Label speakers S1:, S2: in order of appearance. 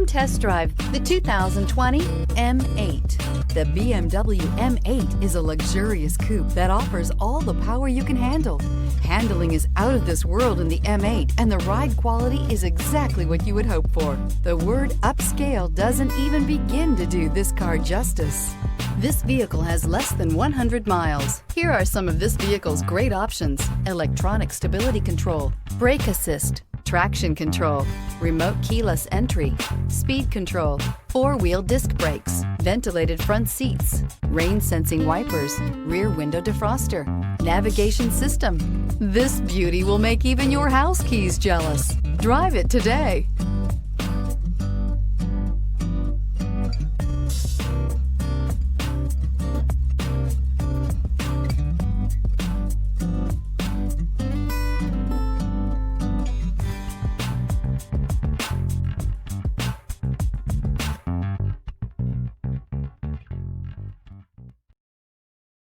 S1: test drive the 2020 M8. The BMW M8 is a luxurious coupe that offers all the power you can handle. Handling is out of this world in the M8, and the ride quality is exactly what you would hope for. The word upscale doesn't even begin to do this car justice. This vehicle has less than 100 miles. Here are some of this vehicle's great options: electronic stability control, brake assist, traction control, remote keyless entry, speed control, four-wheel disc brakes, ventilated front seats, rain sensing wipers, rear window defroster, navigation system. This beauty will make even your house keys jealous. Drive it today.